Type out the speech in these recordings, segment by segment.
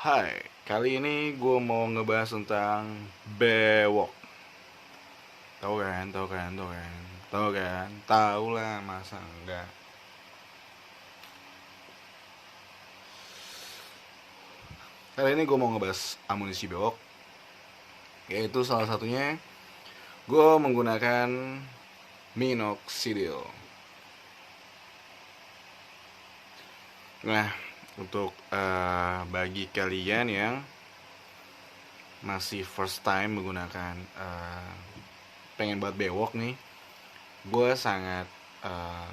Hai, kali ini gue mau ngebahas tentang bewok. Tahu kan, tahu kan, tahu kan, tahu kan, tahu lah masa enggak. Kali ini gue mau ngebahas amunisi bewok, yaitu salah satunya gue menggunakan minoxidil. Nah, untuk bagi kalian yang masih first time menggunakan pengen buat bewok nih, gue sangat eh,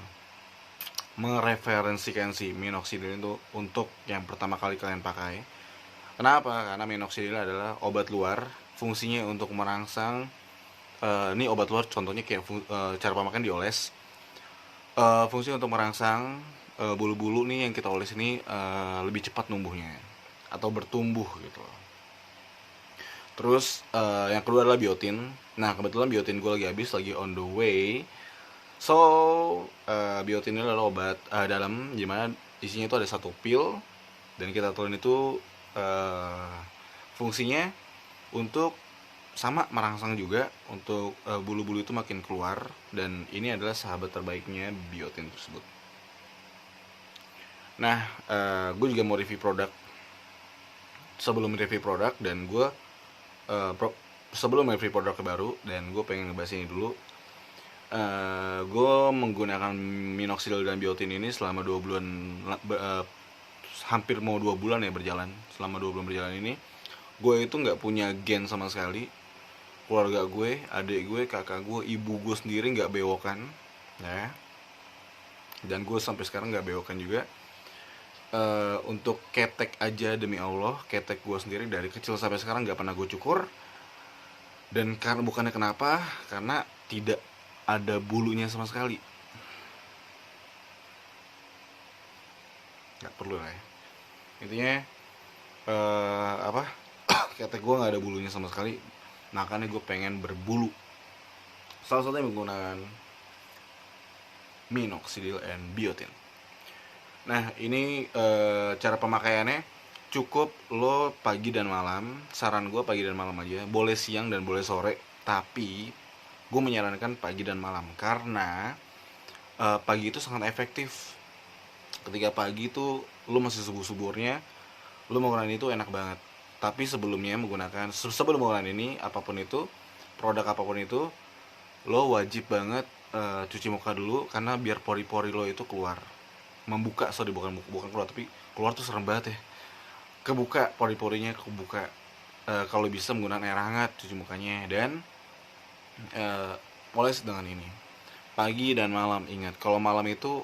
mereferensikan si minoxidil itu untuk yang pertama kali kalian pakai. Kenapa? Karena minoxidil adalah obat luar, fungsinya untuk merangsang ini obat luar contohnya kayak cara pemakaian dioles. Fungsinya untuk merangsang bulu-bulu nih yang kita oles ini lebih cepat numbuhnya atau bertumbuh gitu. Terus yang kedua adalah biotin. Nah kebetulan biotin gue lagi habis, lagi on the way. So biotin ini adalah obat dalam, dimana isinya itu ada satu pil, dan kita tulen itu uh, fungsinya untuk sama merangsang juga untuk bulu-bulu itu makin keluar, dan ini adalah sahabat terbaiknya biotin tersebut. Nah, gue juga mau review produk. Sebelum review produk dan gue uh, pro, sebelum review produk baru, dan gue pengen ngebahas ini dulu. Gue menggunakan minoxidil dan biotin ini selama 2 bulan, hampir mau 2 bulan ya berjalan. Selama 2 bulan berjalan ini, gue itu nggak punya gen sama sekali. Keluarga gue, adik gue, kakak gue, ibu gue sendiri nggak bewokan, ya. Dan gue sampai sekarang nggak bewokan juga. Untuk ketek aja, demi Allah, ketek gue sendiri dari kecil sampai sekarang nggak pernah gue cukur. Dan karena bukannya kenapa, karena tidak ada bulunya sama sekali. Nggak perlu lah ya. Intinya apa? Ketek gue nggak ada bulunya sama sekali. Makanya gue pengen berbulu. Salah satunya menggunakan minoxidil and biotin. Nah, ini cara pemakaiannya cukup lo pagi dan malam. Saran gue pagi dan malam aja. Boleh siang dan boleh sore. Tapi gue menyarankan pagi dan malam karena pagi itu sangat efektif. Ketika pagi itu lo masih subuh-suburnya, lo menggunakan itu enak banget. Tapi sebelum menggunakan ini, apapun itu, produk apapun itu, lo wajib banget cuci muka dulu, karena biar pori-pori lo itu keluar, membuka. Sorry, bukan bukan keluar, tapi keluar tuh serem banget ya. Kebuka, pori-porinya kebuka. Kalau bisa menggunakan air hangat cuci mukanya, dan mulai dengan ini pagi dan malam. Ingat, kalau malam itu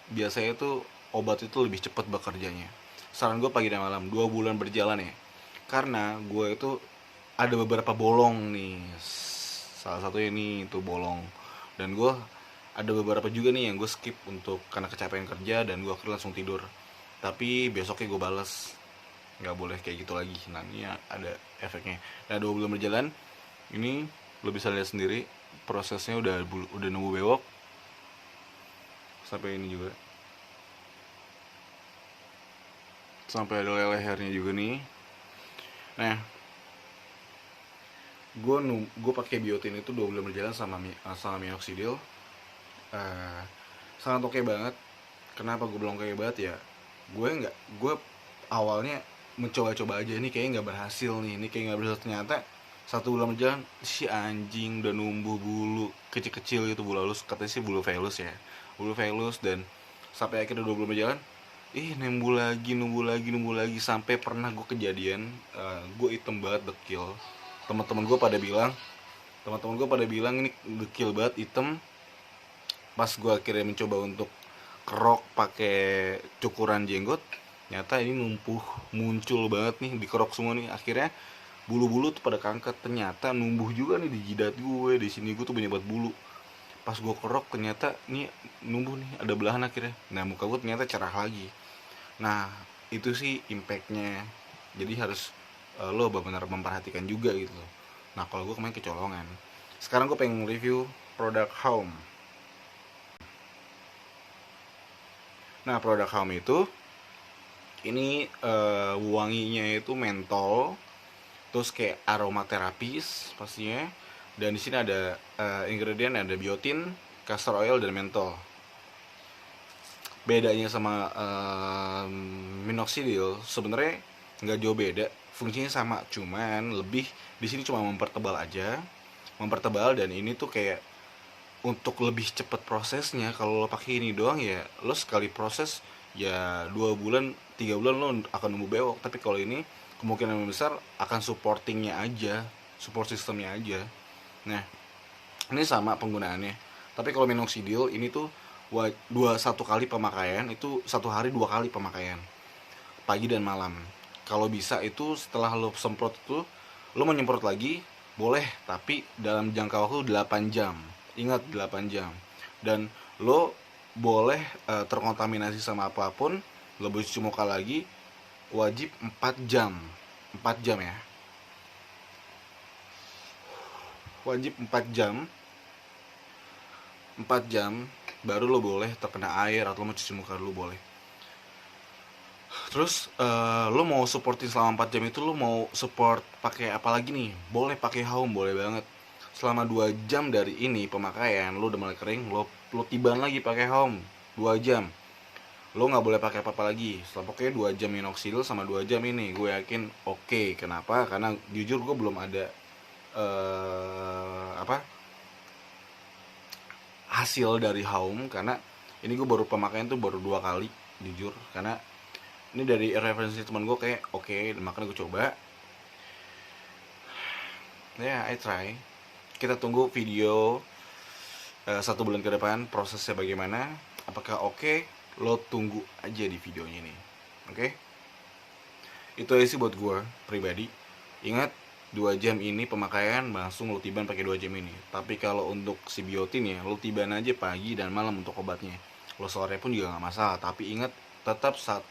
biasanya tuh obat itu lebih cepat bekerjanya. Saran gue pagi dan malam, 2 bulan berjalan ya. Karena gue itu ada beberapa bolong nih. Salah satunya ini itu bolong. Dan gue ada beberapa juga nih yang gue skip untuk karena kecapean kerja, dan gue akhirnya langsung tidur. Tapi besoknya gue balas. Nggak boleh kayak gitu lagi. Nah ini ada efeknya. Nah 2 bulan berjalan, ini lo bisa lihat sendiri prosesnya, udah nunggu bewok sampai ini juga, sampai ada lehernya juga nih. Nah, gue pakai biotin itu 2 bulan berjalan sama minoxidil. uh, Sangat oke banget. Kenapa gue bilang oke banget ya? Gue awalnya mencoba-coba aja, ini kayaknya nggak berhasil nih, ini kayak nggak berhasil. Ternyata 1 bulan berjalan, si anjing udah numbuh bulu kecil-kecil gitu, bulu halus, katanya sih bulu velus ya, bulu velus. Dan sampai akhirnya 2 bulan berjalan, numbuh lagi, numbuh lagi, numbuh lagi, sampai pernah gue kejadian gue item banget, dekil. teman-teman gue pada bilang Teman-teman gue pada bilang ini dekil banget, item. Pas gue akhirnya mencoba untuk kerok pakai cukuran jenggot, nyata ini muncul banget nih di kerok semua nih. Akhirnya bulu-bulu tuh pada kangket, ternyata numbuh juga nih di jidat gue, di sini gue tuh banyak banget bulu. Pas gue kerok ternyata nih numbuh nih, ada belahan akhirnya. Nah muka gue ternyata cerah lagi. Nah itu sih impactnya. Jadi harus lo benar-benar memperhatikan juga gitu. Nah kalau gue kemarin kecolongan. Sekarang gue pengen review produk Home. Nah produk Home itu Ini wanginya itu mentol, terus kayak aromaterapis pastinya. Dan di sini ada ingredient, ada biotin, castor oil, dan mentol. Bedanya sama minoxidil sebenarnya nggak jauh beda, fungsinya sama, cuman lebih di sini cuma mempertebal aja, mempertebal. Dan ini tuh kayak untuk lebih cepet prosesnya. Kalau lo pakai ini doang ya lo sekali proses ya 2 bulan 3 bulan lo akan numbuh bewok. Tapi kalau ini kemungkinan besar akan supportingnya aja, support sistemnya aja. Nah, ini sama penggunaannya. Tapi kalau minoxidil ini tuh satu kali pemakaian itu 1 hari 2 kali pemakaian, pagi dan malam. Kalau bisa itu setelah lo semprot itu lo menyemprot lagi boleh, tapi dalam jangka waktu 8 jam. Ingat 8 jam. Dan lo boleh terkontaminasi sama apapun, lo cuci muka lagi wajib 4 jam. 4 jam ya. Wajib 4 jam. 4 jam baru lo boleh terkena air atau lo mau cuci muka dulu boleh. Terus lo mau supportin selama 4 jam itu, lo mau support pakai apa lagi nih? Boleh pakai Haum, boleh banget. Selama 2 jam dari ini pemakaian lo udah mulai kering, lo tiban lagi pakai Haum 2 jam. Lo nggak boleh pakai apa-apa lagi. Setelah pokoknya 2 jam minoxidil sama 2 jam ini, gue yakin oke. Kenapa? Karena jujur gue belum ada hasil dari Haum, karena ini gue baru pemakaian tuh baru 2 kali jujur. Karena ini dari referensi teman gue kayak oke, makanya gue coba ya. I try. Kita tunggu video 1 bulan ke depan prosesnya bagaimana. Apakah oke? Lo tunggu aja di videonya ini. Oke? Itu aja sih buat gue pribadi. Ingat 2 jam ini pemakaian langsung lo tiban pakai 2 jam ini. Tapi kalau untuk si biotin ya lo tiban aja pagi dan malam untuk obatnya. Lo sore pun juga nggak masalah. Tapi ingat tetap 2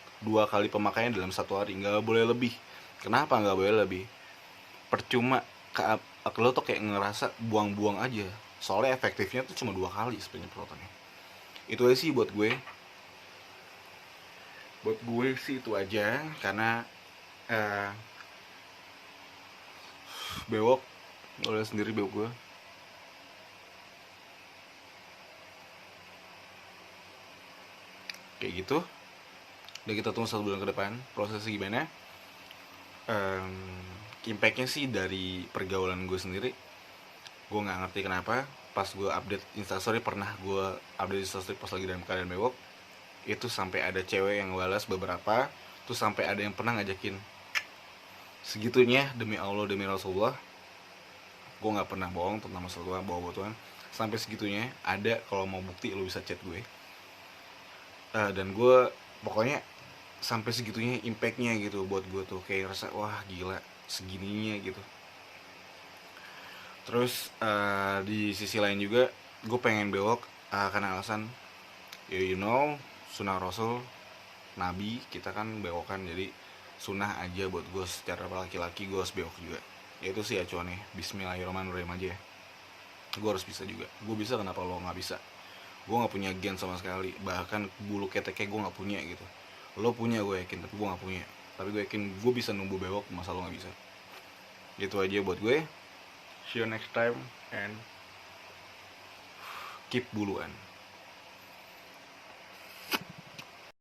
kali pemakaian dalam 1 hari, nggak boleh lebih. Kenapa nggak boleh lebih? Percuma lo tuh kayak ngerasa buang-buang aja. Soalnya efektifnya tuh cuma 2 kali sebenarnya penyemprotannya. Itu aja sih buat gue. Buat gue sih itu aja. Karena bewok, lo lihat sendiri bewok gue. Kayak gitu. Dan kita tunggu 1 bulan ke depan prosesnya gimana. Impactnya sih dari pergaulan gue sendiri, gue nggak ngerti kenapa pas gue update instastory, pernah gue update instastory pas lagi dalam keadaan bewok, itu sampai ada cewek yang balas beberapa, tuh sampai ada yang pernah ngajakin. Segitunya, demi Allah demi Rasulullah, gue nggak pernah bohong tentang masalah bawa Tuhan. Sampai segitunya ada, kalau mau bukti lo bisa chat gue. Dan gue pokoknya sampai segitunya impactnya gitu buat gue tuh, kayak rasa wah gila segininya gitu. Terus di sisi lain juga gue pengen bewok karena alasan you know sunnah Rasul, Nabi kita kan bewokan, jadi sunnah aja buat gue secara laki-laki gue harus bewok juga. Ya itu sih acuannya, bismillahirrahmanirrahim aja ya. Gue harus bisa juga. Gue bisa, kenapa lo nggak bisa? Gue nggak punya gen sama sekali, bahkan bulu keteknya gue nggak punya gitu. Lo punya gue yakin, tapi gue nggak punya. Tapi gue yakin gue bisa numbuh bewok, masa lo nggak bisa? Gitu aja buat gue. See you next time and keep buluan.